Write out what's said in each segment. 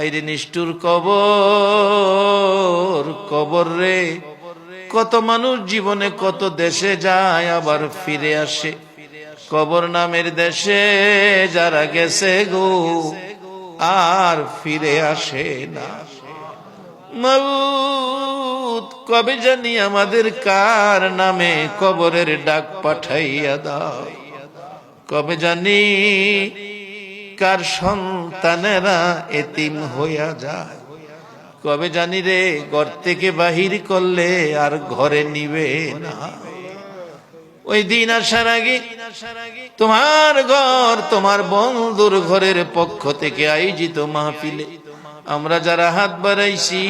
আইরে নিষ্ঠুর কবর, কবর রে। কত মানুষ জীবনে কত দেশে যায় আবার ফিরে আসে, কবর নামের দেশে যারা গেছে গো আর ফিরে আসে না। মাউত কবে জানি আমাদের কার নামে কবরের ডাক পাঠাইয়া দাও, কবে জানি কার সন্তানেরা এতিম হইয়া যায়, কবে জানি রে ঘর থেকে বাহির করলে আর ঘরে নিবে না। ওই দিন আসার আগে তোমার ঘর, তোমার বন্ধুর ঘরের পক্ষ থেকে আয়োজিত মাহফিলে আমরা যারা হাত বাড়াইছি,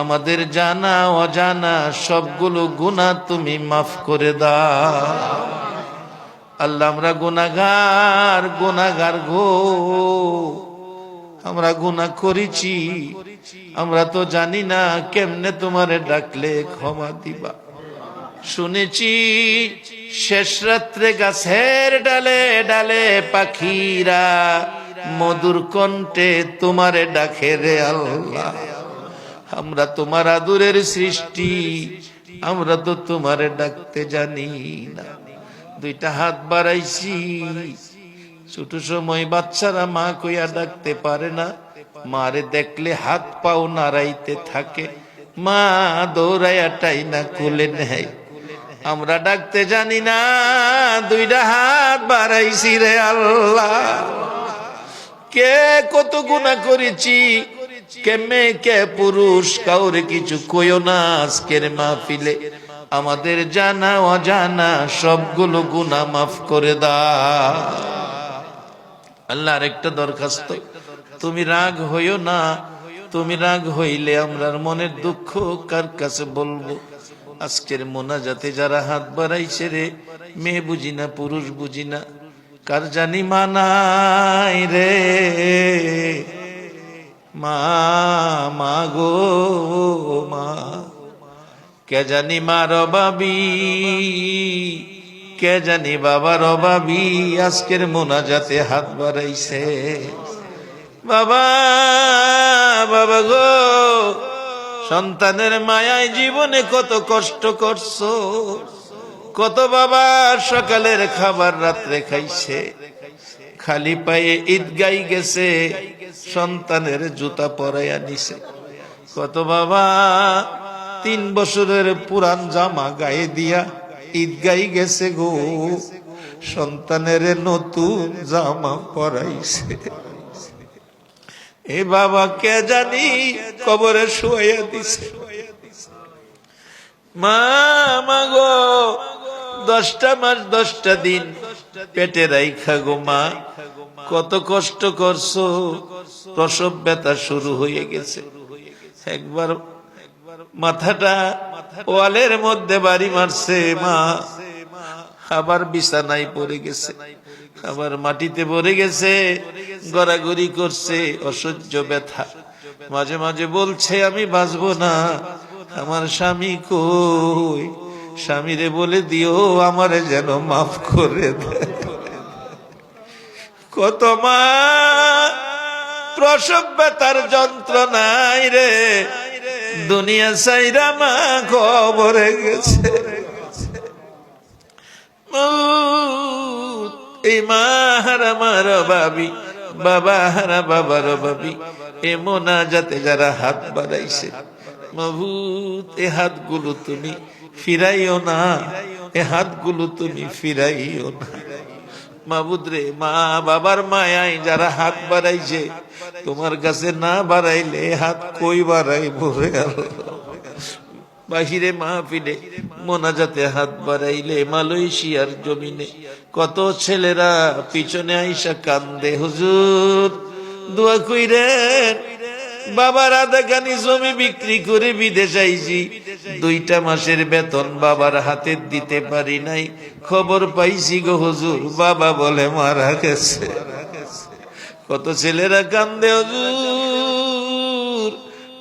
আমাদের জানা অজানা সবগুলো গুনাহ তুমি মাফ করে দাও। আল্লাহ আমরা গুনাহগার, গুনাহগার গো, আমরা গুনাহ করেছি, আমরা তো জানি না কেমনে তোমারে ডাকলে ক্ষমা দিবা। শুনেছি শেষ রাত্রে গাছের ডালে ডালে পাখিরা মধুর কণ্ঠে তোমারে ডাকে রে আল্লাহ। আমরা তোমার আদরের সৃষ্টি, আমরা তো তোমারে ডাকতে জানি না। দুইটা হাত বাড়াইছি, ছোট সময় বাচ্চারা মা কইয়া ডাকতে পারে না, মারে দেখলে হাত পাও নাড়াইতে থাকে, মা দৌড়াইয়া টাইনা কোলে নেয়। আমরা ডাকতে জানি না, দুইটা হাত বাড়াইছি রে আল্লাহ। কে কত গুনাহ করেছি, কে মেয়ে কে পুরুষ, কাউরে কিছু কইও না। আজকের মাহফিলে আমাদের জানা অজানা সবগুলো গুনাহ মাফ করে দাও আল্লাহ। আরেকটা দরখাস্ত, তুমি রাগ হইও না, তুমি রাগ হইলে আমরার মনের দুঃখ কার কাছে বলবো। আজকের মোনাজাতে যারা হাত বাড়াইছে রে, মেয়ে বুঝি না পুরুষ বুঝি না, কার জানি মানাই রে মা, মা গো মা, কে জানি মার অভাবী, কে জানি বাবার অভাবী আজকের মোনাজাতে হাত বাড়াইছে। বাবা, বাবা গো, সন্তানের মায়ায় জীবনে কত কষ্ট করছো, কত বাবা সকালের খাবার রাত্রে খাইছে, খালি পায়ে ঈদগাই গেছে, সন্তানের জুতা পরাইয়া নিছে। কত বাবা 3 বছরের পুরান জামা গায়ে দিয়া ঈদগাই গেছে গো, সন্তানের নতুন জামা পরাইছে। এ বাবা কে জানি কবরে শুয়াইয়া দিছে। মা, মা গো, 10টা মাস 10টা দিন পেটে রাইখা গো মা, কত কষ্ট করছো, প্রসব ব্যথা শুরু হয়ে গেছে। একবার মাথাটা ওয়ালের মধ্যে বাড়ি মারছে মা, আবার বিছানায় পড়ে গেছে, আবার মাটিতে পড়ে গেছে, গড়াগড়ি করছে, অসহ্য ব্যথা। মাঝে মাঝে বলছে আমি বাঁচবো না, আমার স্বামী কই, স্বামীরে বলে দিও আমারে যেন মাফ করে দেয়। কত মা প্রসব ব্যথার যন্ত্রণায় রে দুনিয়া সাইরা মা কবরে গেছে। এই মা হারা মার বাবি, বাবা হারা বাবার বাবি, এ মোনাজাতে যারা হাত বাড়াইছে, মাবুদ এ হাতগুলো তুমি ফিরাইও না, এ হাতগুলো তুমি ফিরাইও না। মাবুদ রে, মা বাবার মায়ায় যারা হাত বাড়াইছে, তোমার কাছে না বাড়াইলে হাত কই বাড়াইবো রে আল্লাহ। বাহিরে মাহফিলে মোনাজাতে হাত বাড়াইলে মালয়েশিয়ার জমিনে কত ছেলেরা পিছনে আইসা কান্দে, হুজুর দোয়া কইরেন, বাবার আধাখানি জমি বিক্রি করে বিদেশ আইছি, 2টা মাসের বেতন বাবার হাতে দিতে পারি নাই, খবর পাইছি গো হুজুর বাবা বলে মারা গেছে। কত ছেলেরা কান্দে, হুজুর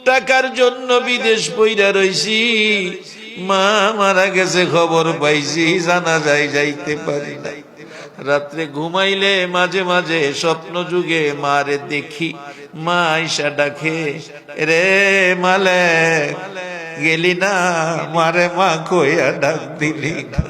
টাকার জন্য বিদেশ পইরা রইছি, মা মারা গেছে খবর পাইছি, জানা যায় যাইতে পারি নাই। রাত্রে ঘুমাইলে মাঝে মাঝে স্বপ্ন যুগে মারে দেখি, মা আইসা ডাকে, রে মালে গেলি না, মারে মা কইয়া ডাক দিলি না।